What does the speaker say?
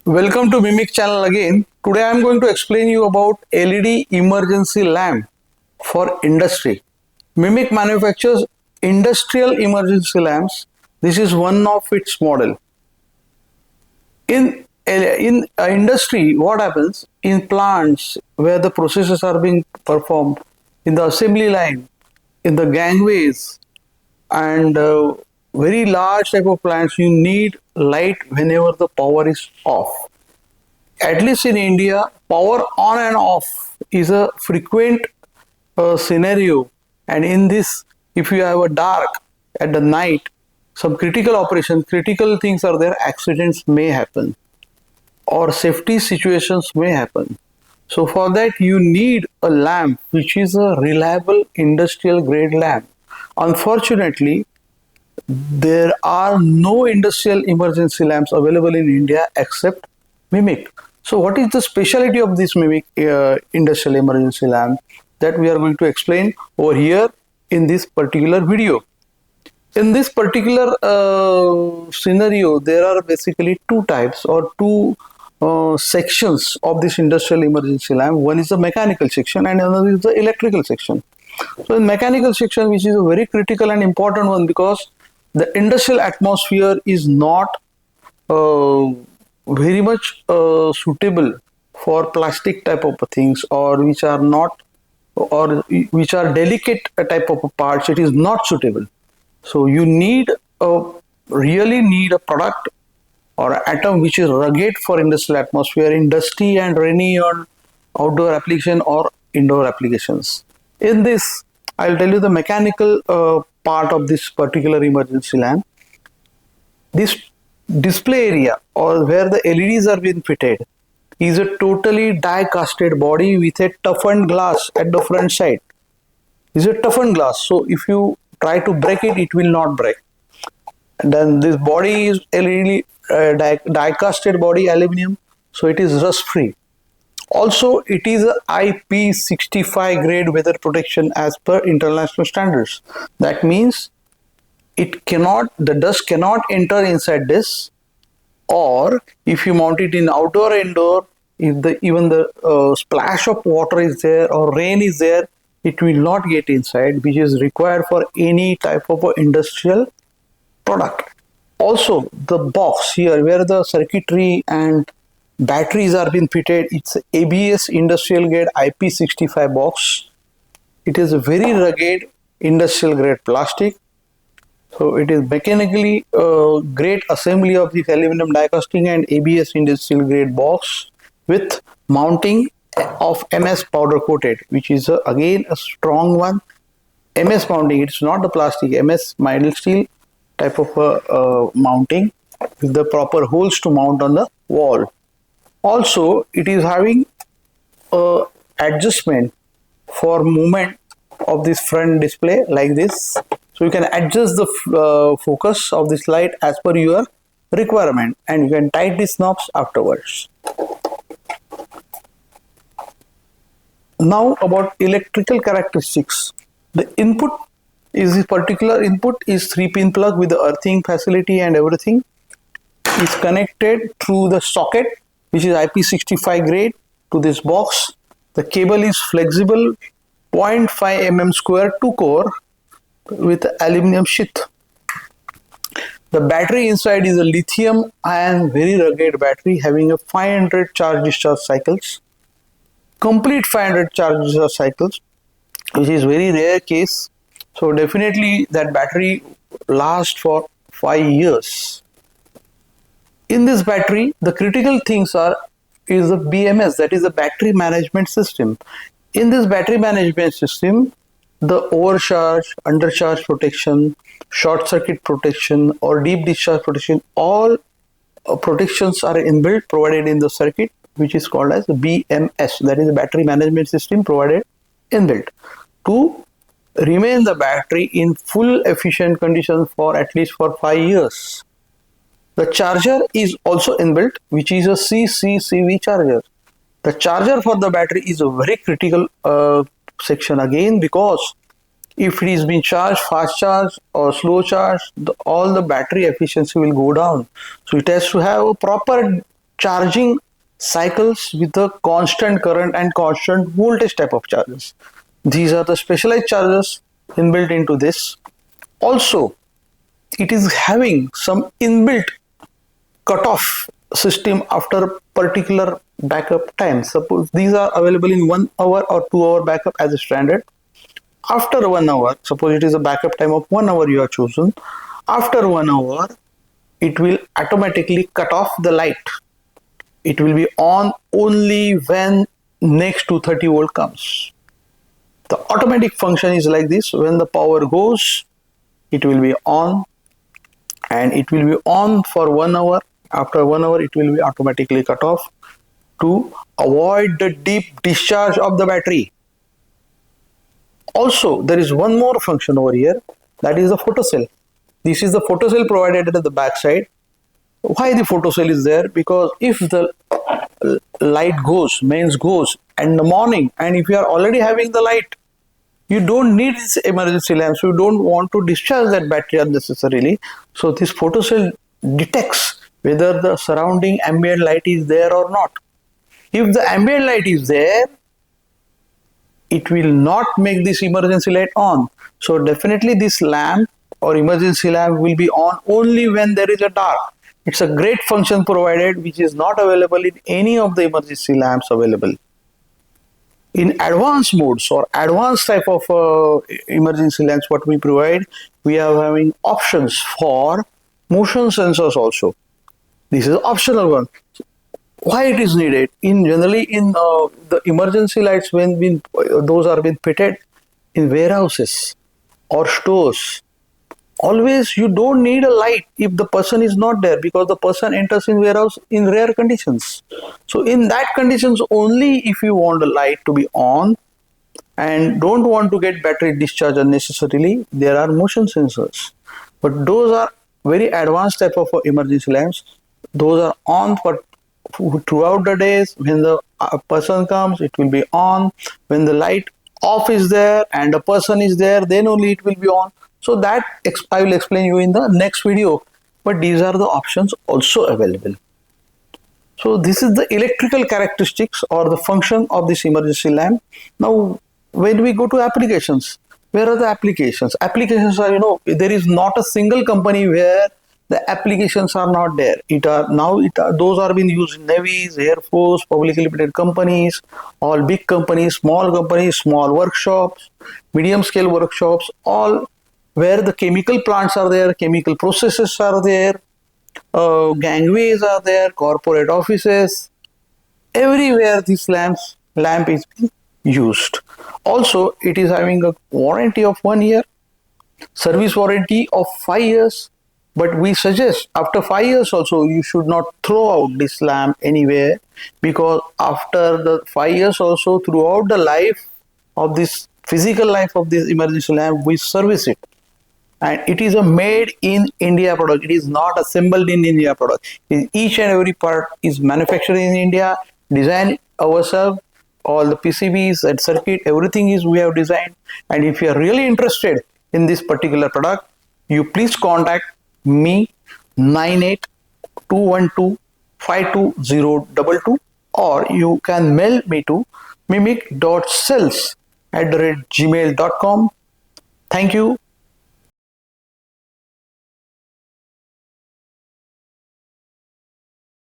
Welcome to Mimic channel again. Today I am going to explain you about LED emergency lamp for industry. Mimic manufactures industrial emergency lamps. This is one of its model. In industry, what happens in plants where the processes are being performed in the assembly line, in the gangways, and very large type of plants, you need light whenever the power is off. At least in India, power on and off is a frequent scenario. And in this, if you have a dark at the night, some critical operations, critical things are there, accidents may happen or safety situations may happen. So for that, you need a lamp which is a reliable industrial grade lamp. Unfortunately, there are no industrial emergency lamps available in India except Mimic. So what is the specialty of this Mimic industrial emergency lamp that we are going to explain over here in this particular video. In this particular scenario, there are basically two types or two sections of this industrial emergency lamp. One is the mechanical section and another is the electrical section. So in mechanical section, which is a very critical and important one, because the industrial atmosphere is not very much suitable for plastic type of things, or which are not, or which are delicate type of parts. It is not suitable. So you need really need a product or an atom which is rugged for industrial atmosphere in dusty and rainy or outdoor application or indoor applications. In this, I'll tell you the mechanical part of this particular emergency lamp. This display area, or where the LEDs are being fitted, is a totally die-casted body with a toughened glass at the front side. It's a toughened glass, so if you try to break it, it will not break. And then this body is LED die-casted body aluminum, so it is rust-free. Also, it is a IP65 grade weather protection as per international standards. That means the dust cannot enter inside this, or if you mount it in outdoor or indoor, if even the splash of water is there or rain is there, it will not get inside, which is required for any type of industrial product. Also, the box here where the circuitry and batteries are being fitted, it's ABS industrial grade IP65 box. It is a very rugged industrial grade plastic. So it is mechanically great assembly of this aluminum die casting and ABS industrial grade box with mounting of MS powder coated, which is again a strong one. MS mounting, it's not the plastic, MS mild steel type of mounting with the proper holes to mount on the wall. Also, it is having adjustment for movement of this front display like this. So you can adjust the focus of this light as per your requirement, and you can tighten these knobs afterwards. Now about electrical characteristics. The input is this particular input is 3-pin plug with the earthing facility and everything. Is connected through the socket, which is IP65 grade, to this box. The cable is flexible 0.5 mm square 2 core with aluminum sheath. The battery inside is a lithium ion very rugged battery having a 500 charge discharge cycles, complete 500 charge discharge cycles, which is very rare case. So definitely that battery lasts for 5 years. In this battery, the critical things is the BMS, that is the battery management system. In this battery management system, the overcharge, undercharge protection, short circuit protection or deep discharge protection, all protections are inbuilt provided in the circuit, which is called as BMS, that is the battery management system provided inbuilt to remain the battery in full efficient condition for at least for 5 years. The charger is also inbuilt, which is a CCCV charger. The charger for the battery is a very critical section again, because if it is being charged, fast charge or slow charge, all the battery efficiency will go down. So it has to have a proper charging cycles with the constant current and constant voltage type of charges. These are the specialized chargers inbuilt into this. Also, it is having some inbuilt cutoff system after particular backup time. Suppose these are available in 1 hour or 2 hour backup as a standard. After 1 hour, suppose it is a backup time of 1 hour you have chosen. After 1 hour, it will automatically cut off the light. It will be on only when next to 30 volt comes. The automatic function is like this: when the power goes, it will be on, and it will be on for 1 hour. After 1 hour, it will be automatically cut off to avoid the deep discharge of the battery. Also, there is one more function over here, that is the photocell. This is the photocell provided at the back side. Why the photocell is there? Because if the light goes, mains goes in the morning, and if you are already having the light, you don't need this emergency lamps. You don't want to discharge that battery unnecessarily. So this photocell detects whether the surrounding ambient light is there or not. If the ambient light is there, it will not make this emergency light on. So definitely this lamp or emergency lamp will be on only when there is a dark. It's a great function provided which is not available in any of the emergency lamps available. In advanced modes or advanced type of emergency lamps what we provide, we are having options for motion sensors also. This is optional one. Why it is needed? Generally in the emergency lights those are being fitted in warehouses or stores. Always you don't need a light if the person is not there, because the person enters in warehouse in rare conditions. So in that conditions only, if you want the light to be on and don't want to get battery discharge unnecessarily, there are motion sensors. But those are very advanced type of emergency lamps. Those are on for throughout the days. When the person comes, it will be on. When the light off is there and the person is there, then only it will be on. So that I will explain you in the next video. But these are the options also available. So this is the electrical characteristics or the function of this emergency lamp. Now, when we go to applications, where are the applications? Applications are, there is not a single company where the applications are not there. Those are being used in navies, air force, publicly limited companies, all big companies, small workshops, medium scale workshops, all where the chemical plants are there, chemical processes are there, gangways are there, corporate offices. Everywhere this lamp is being used. Also, it is having a warranty of 1 year, service warranty of 5 years. But we suggest after 5 years also you should not throw out this lamp anywhere, because after the 5 years also, throughout the life of this physical life of this emergency lamp, we service it. And it is a made in India product. It is not assembled in India product. Each and every part is manufactured in India, designed ourselves. All the PCBs and circuit, everything is we have designed. And if you are really interested in this particular product, you please contact me 9821252022, or you can mail me to mimic.cells@gmail.com. Thank you.